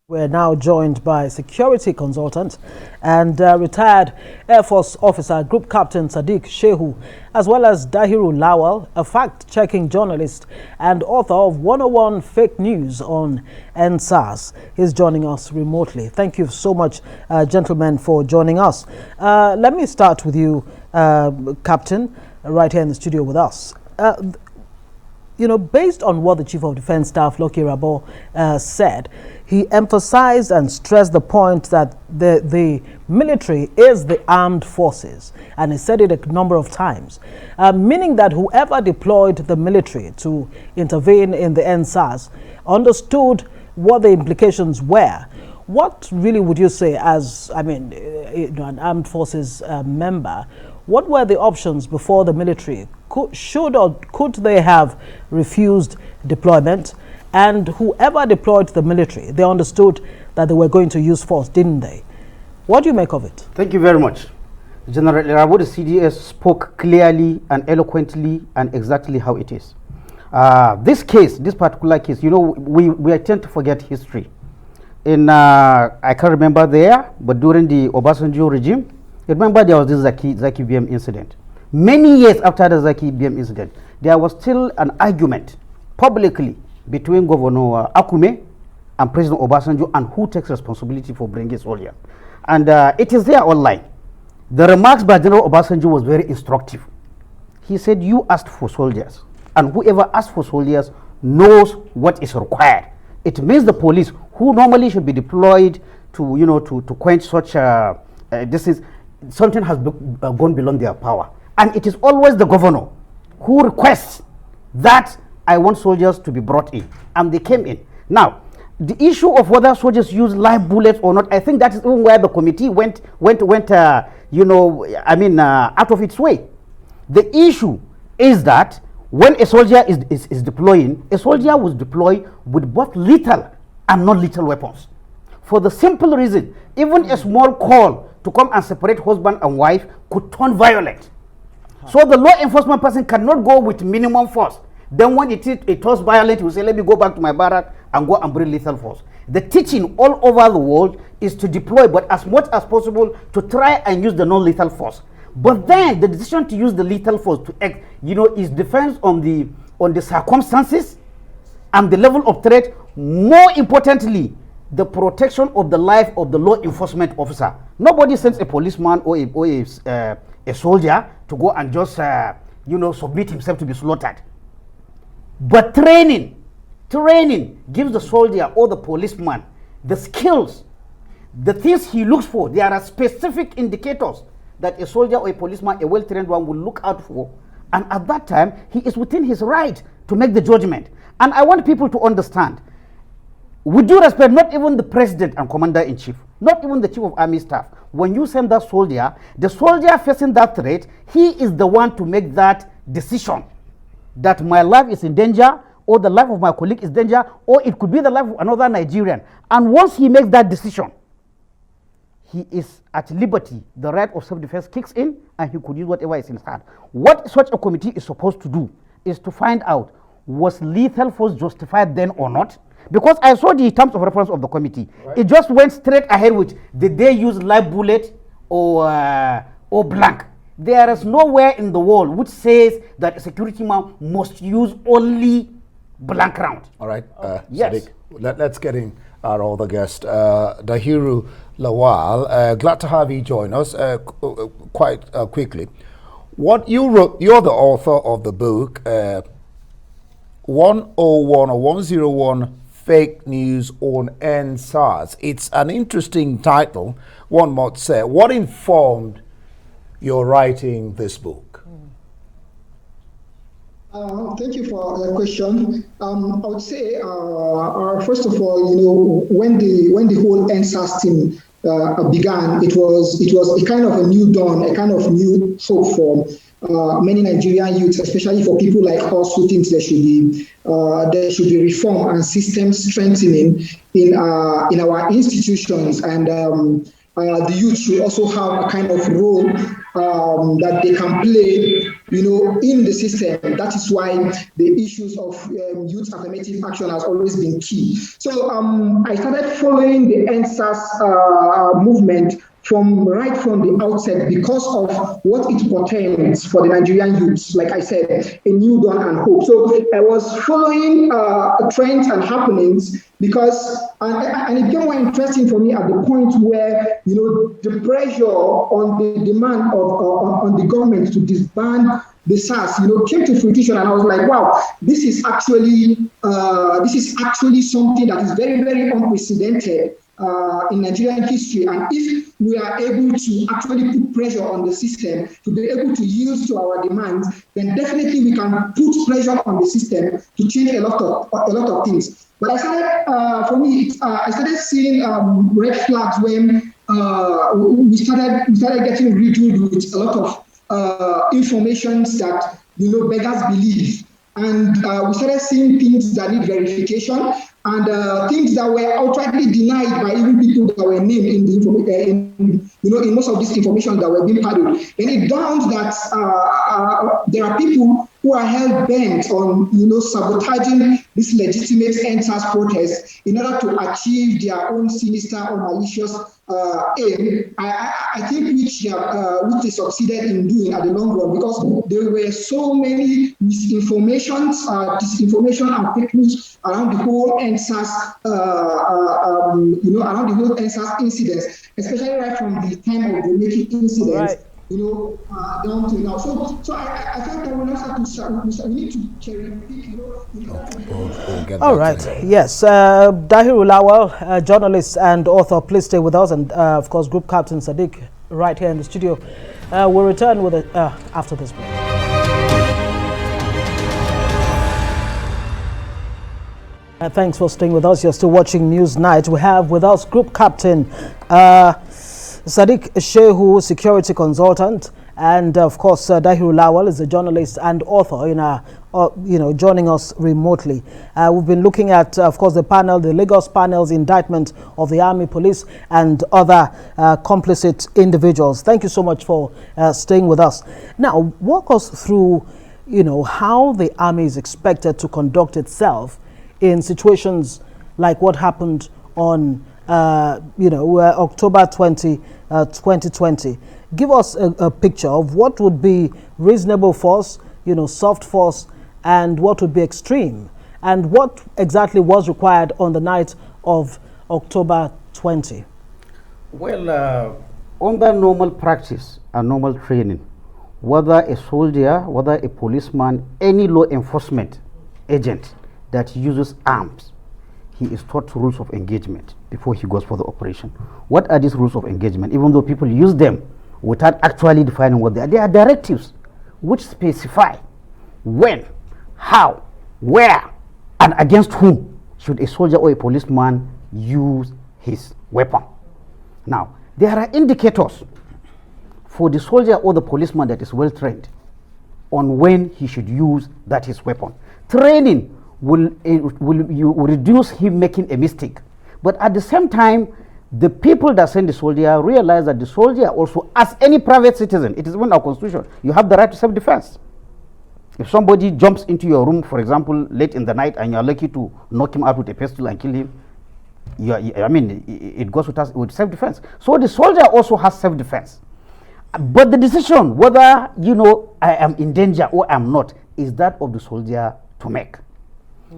We're now joined by security consultant and retired Air Force officer, Group Captain Sadiq Shehu, as well as Dahiru Lawal, a fact-checking journalist and author of 101 Fake News on EndSARS. He's joining us remotely. Thank you so much, gentlemen, for joining us. Let me start with you, Captain, right here in the studio with us. You know, based on what the Chief of Defense Staff, Loki Rabo, said, he emphasized and stressed the point that the military is the armed forces, and he said it a number of times, meaning that whoever deployed the military to intervene in the EndSARS understood what the implications were. What really would you say as, an armed forces member, what were the options before the military? Should or could they have refused deployment? And whoever deployed the military, they understood that they were going to use force, didn't they? What do you make of it? Thank you very much. General Rabo, the CDS, spoke clearly and eloquently and exactly how it is. This particular case, you know, we tend to forget history. I can't remember there, but during the Obasanjo regime, remember there was this Zaki BM incident. Many years after the Zaki BM incident, there was still an argument publicly between Governor Akume and President Obasanjo and who takes responsibility for bringing soldiers. And it is there online. The remarks by General Obasanjo was very instructive. He said, you asked for soldiers, and whoever asked for soldiers knows what is required. It means the police, who normally should be deployed to quench such something has gone beyond their power. And it is always the governor who requests that I want soldiers to be brought in. And they came in. Now, the issue of whether soldiers use live bullets or not, I think that is even where the committee went out of its way. The issue is that when a soldier is deploying, a soldier was deployed with both lethal and non-lethal weapons. For the simple reason, even a small call to come and separate husband and wife could turn violent. So the law enforcement person cannot go with minimum force. Then when it turns violent, he will say, let me go back to my barrack and go and bring lethal force. The teaching all over the world is to deploy, but as much as possible to try and use the non-lethal force. But then the decision to use the lethal force to act, is depends on the circumstances and the level of threat. More importantly, the protection of the life of the law enforcement officer. Nobody sends a policeman or a soldier to go and just submit himself to be slaughtered. But training gives the soldier or the policeman the skills, the things he looks for. There are specific indicators that a soldier or a policeman, a well-trained one, will look out for. And at that time, he is within his right to make the judgment. And I want people to understand, with due respect, not even the president and commander-in-chief, not even the chief of army staff, when you send that soldier, the soldier facing that threat, he is the one to make that decision that my life is in danger, or the life of my colleague is in danger, or it could be the life of another Nigerian. And once he makes that decision, he is at liberty. The right of self-defense kicks in, and he could use whatever is in his hand. What such a committee is supposed to do is to find out, was lethal force justified then or not? Because I saw the terms of reference of the committee. Right. It just went straight ahead with, did they use live bullet or blank? There is nowhere in the world which says that a security man must use only blank round. All right, yes. Sadiq, let's get in our other guest, Dahiru Lawal. Glad to have you join us quite quickly. What you wrote, you're the author of the book, 101 or 101 Fake News on EndSARS. It's an interesting title, one might say. What informed your writing this book? Thank you for the question. I would say, first of all, when the whole EndSARS thing began, it was a kind of a new dawn, a kind of new hope for many Nigerian youths, especially for people like us who think there should be reform and system strengthening in our institutions, and the youth should also have a kind of role that they can play, in the system. That is why the issues of youth affirmative action has always been key. So I started following the EndSARS movement right from the outset because of what it portends for the Nigerian youths. Like I said, a new dawn and hope. So I was following trends and happenings because, and it became more interesting for me at the point where, the pressure on the demand on the government to disband the SARS, came to fruition, and I was like, wow, this is actually something that is very, very unprecedented in Nigerian history. And if we are able to actually put pressure on the system to be able to yield to our demands, then definitely we can put pressure on the system to change a lot of things. But I started seeing red flags when we started getting riddled with a lot of informations that beggars believe, and we started seeing things that need verification and things that were outrightly denied by even people that were named in the in most of this information that were being paddled. And it dawns that there are people who are hell bent on sabotaging this legitimate EndSARS protest in order to achieve their own sinister or malicious aim. I think which they succeeded in doing at the long run, because there were so many misinformations, disinformation, and fake news around the whole EndSARS, around the whole EndSARS incidents, especially right from the time of the making incidents. Right. Down to now. So I felt that we need to cherry pick, All right. Yes. Dahiru Lawal, journalist and author, please stay with us. And of course, Group Captain Sadiq, right here in the studio. We'll return with it after this break. Thanks for staying with us. You're still watching News Night. We have with us Group Captain Sadiq Shehu, security consultant, and of course Dahiru Lawal is a journalist and author joining us remotely. We've been looking at, of course, the Lagos panel's indictment of the army, police, and other complicit individuals. Thank you so much for staying with us. Now, walk us through, how the army is expected to conduct itself in situations like what happened on October 20, 2020. Give us a picture of what would be reasonable force, soft force, and what would be extreme, and what exactly was required on the night of October 20. Well, under normal practice and normal training, whether a soldier, whether a policeman, any law enforcement agent that uses arms, he is taught rules of engagement before he goes for the operation. What are these rules of engagement? Even though people use them without actually defining what they are directives which specify when, how, where, and against whom should a soldier or a policeman use his weapon. Now, there are indicators for the soldier or the policeman that is well trained on when he should use that his weapon. Training will reduce him making a mistake. But at the same time, the people that send the soldier realize that the soldier also, as any private citizen, it is in our constitution, you have the right to self-defense. If somebody jumps into your room, for example, late in the night, and you are lucky to knock him out with a pistol and kill him, it goes with self-defense. So the soldier also has self-defense. But the decision whether, I am in danger or I am not, is that of the soldier to make.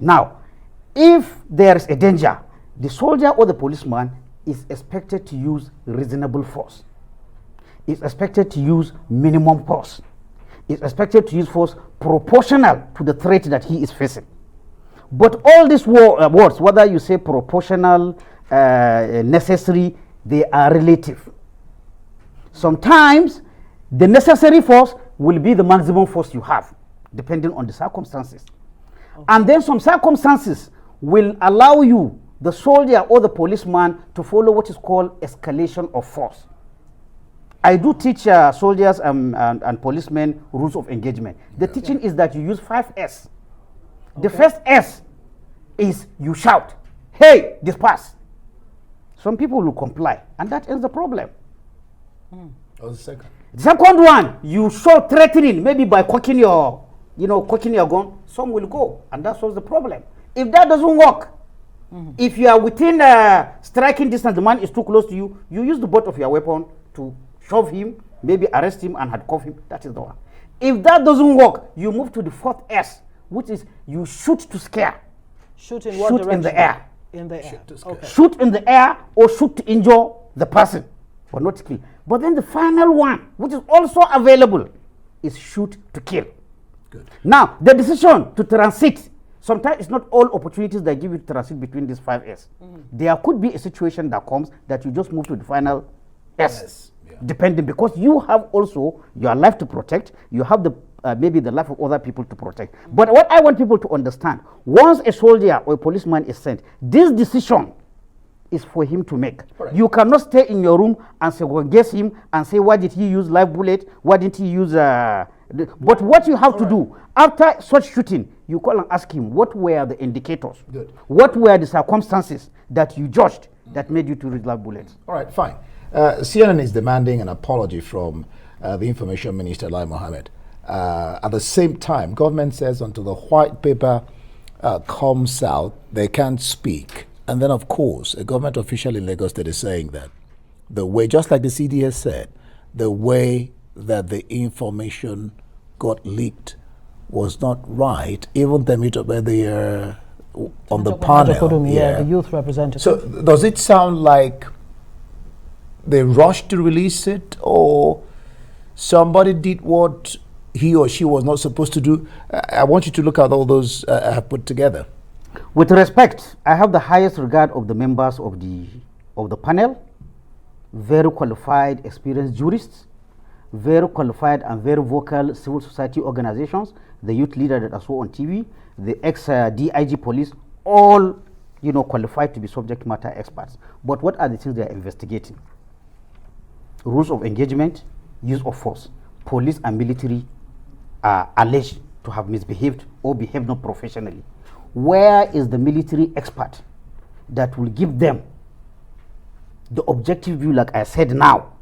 Now, if there is a danger, the soldier or the policeman is expected to use reasonable force. Is expected to use minimum force. Is expected to use force proportional to the threat that he is facing. But all these words, whether you say proportional, necessary, they are relative. Sometimes the necessary force will be the maximum force you have, depending on the circumstances. Okay. And then some circumstances will allow you, the soldier or the policeman, to follow what is called escalation of force. I do teach soldiers and policemen rules of engagement. The teaching is that you use 5 S. Okay. The first S is you shout, "Hey, disperse." Some people will comply, and that ends the problem. What's the second? The second one, you show threatening, maybe by cocking your, cocking your gun, some will go, and that solves the problem. If that doesn't work, if you are within striking distance, the man is too close to you, you use the butt of your weapon to shove him, maybe arrest him and handcuff him. That is the one. If that doesn't work, you move to the fourth S, which is you shoot to scare. Shoot in what Shoot direction? in the air. In the air. Okay. Shoot in the air or shoot to injure the person, but not kill. But then the final one, which is also available, is shoot to kill. Good. Now, the decision to transit, sometimes it's not all opportunities that give you transit between these 5 S. There could be a situation that comes that you just move to the final S. Yes. Yeah. Depending, because you have also your life to protect, you have the maybe the life of other people to protect. But what I want people to understand, once a soldier or a policeman is sent, this decision is for him to make. Correct. You cannot stay in your room and second guess him and say, why did he use live bullet? Why didn't he use but what you have to do after such shooting, you call and ask him, what were the indicators? Good. What were the circumstances that you judged that made you to use live bullets? All right, fine. CNN is demanding an apology from the Information Minister, Lai Mohammed. At the same time, government says until the white paper comes out, they can't speak. And then, of course, a government official in Lagos State is saying that the way, just like the CDS said, the way that the information got leaked was not right. Even the on the panel. The youth representative. So does it sound like they rushed to release it, or somebody did what he or she was not supposed to do? I want you to look at all those I have put together. With respect, I have the highest regard of the members of the panel, very qualified, experienced jurists, very qualified and very vocal civil society organizations, the youth leader that I saw on TV, the ex-DIG police, all qualified to be subject matter experts. But what are the things they are investigating? Rules of engagement, use of force. Police and military are alleged to have misbehaved or behaved not professionally. Where is the military expert that will give them the objective view, like I said now,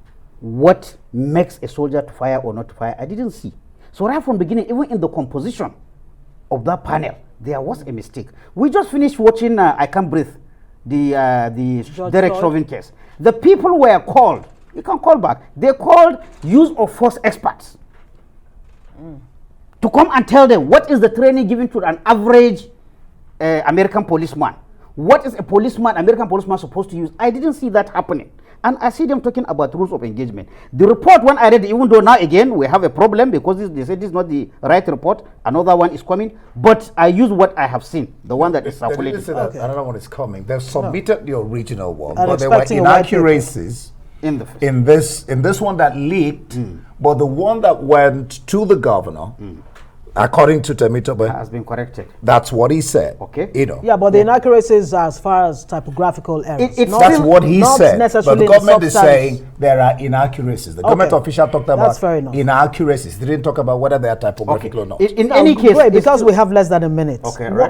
what makes a soldier to fire or not to fire? I didn't see. So right from the beginning, even in the composition of that panel, there was a mistake. We just finished watching I Can't Breathe, the Derek Chauvin case. The people were called, you can call back, they called use of force experts to come and tell them what is the training given to an average American policeman. What is a American policeman supposed to use? I didn't see that happening. And I see them talking about rules of engagement. The report, when I read, even though now again we have a problem because they said this is not the right report, another one is coming, but I use what I have seen, the one that is circulating. Okay. Another one is coming. They've submitted the original one, And but there were inaccuracies in this one that leaked, but the one that went to the governor, according to Temitope, has been corrected. That's what he said. Okay. Yeah, but the inaccuracies as far as typographical errors. That's what he said. But the government is saying there are inaccuracies. The government official talked about inaccuracies. They didn't talk about whether they are typographical or not. In any case, because we have less than a minute,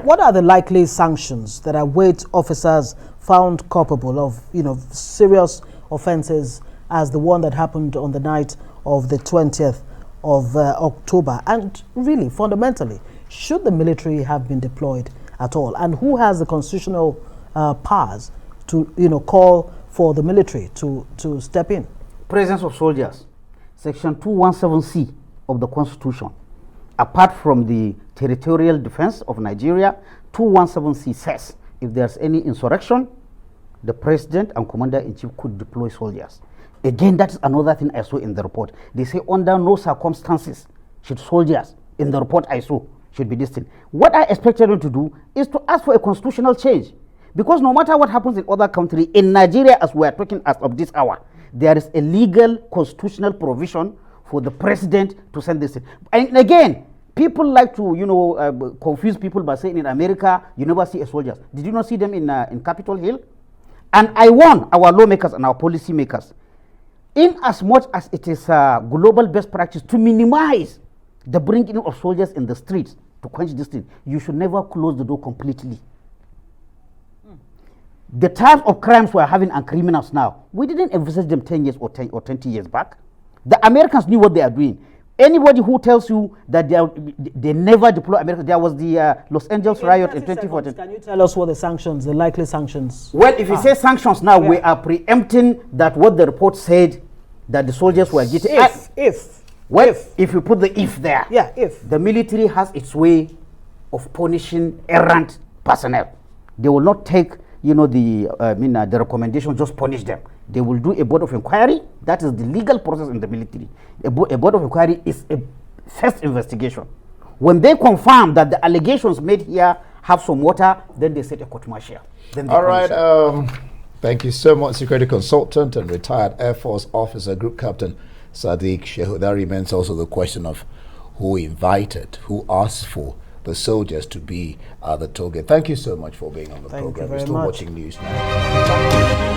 what are the likely sanctions that await officers found culpable of serious offences as the one that happened on the night of the 20th of October? And really, fundamentally, should the military have been deployed at all? And who has the constitutional powers to call for the military to step in? Presence of soldiers. Section 217C of the Constitution. Apart from the territorial defense of Nigeria, 217C says if there's any insurrection, the president and commander-in-chief could deploy soldiers. Again, that is another thing I saw in the report. They say under no circumstances should soldiers, in the report I saw, should be this thing. What I expected them to do is to ask for a constitutional change. Because no matter what happens in other countries, in Nigeria, as we are talking as of this hour, there is a legal constitutional provision for the president to send this in. And again, people like to, confuse people by saying in America, you never see a soldier. Did you not see them in Capitol Hill? And I warn our lawmakers and our policy makers, in as much as it is global best practice to minimize the bringing of soldiers in the streets to quench this thing, you should never close the door completely. The types of crimes we're having and criminals now, we didn't envisage them 10 years or 20 years back. The Americans knew what they are doing. Anybody who tells you that they never deploy Americans, there was the Los Angeles riot in 2014. Can you tell us what the likely sanctions? Well, if you say sanctions now, we are preempting that what the report said that the soldiers were getting. If you put the if there, if the military has its way of punishing errant personnel, they will not take the recommendation, just punish them. They will do a board of inquiry. That is the legal process in the military. A board of inquiry is a first investigation. When they confirm that the allegations made here have some water, then they set a court martial. All right. Thank you so much, security consultant and retired Air Force officer, Group Captain Sadiq Shehu. That remains also the question of who invited, who asked for the soldiers to be the target. Thank you so much for being on the program. We're still watching news now.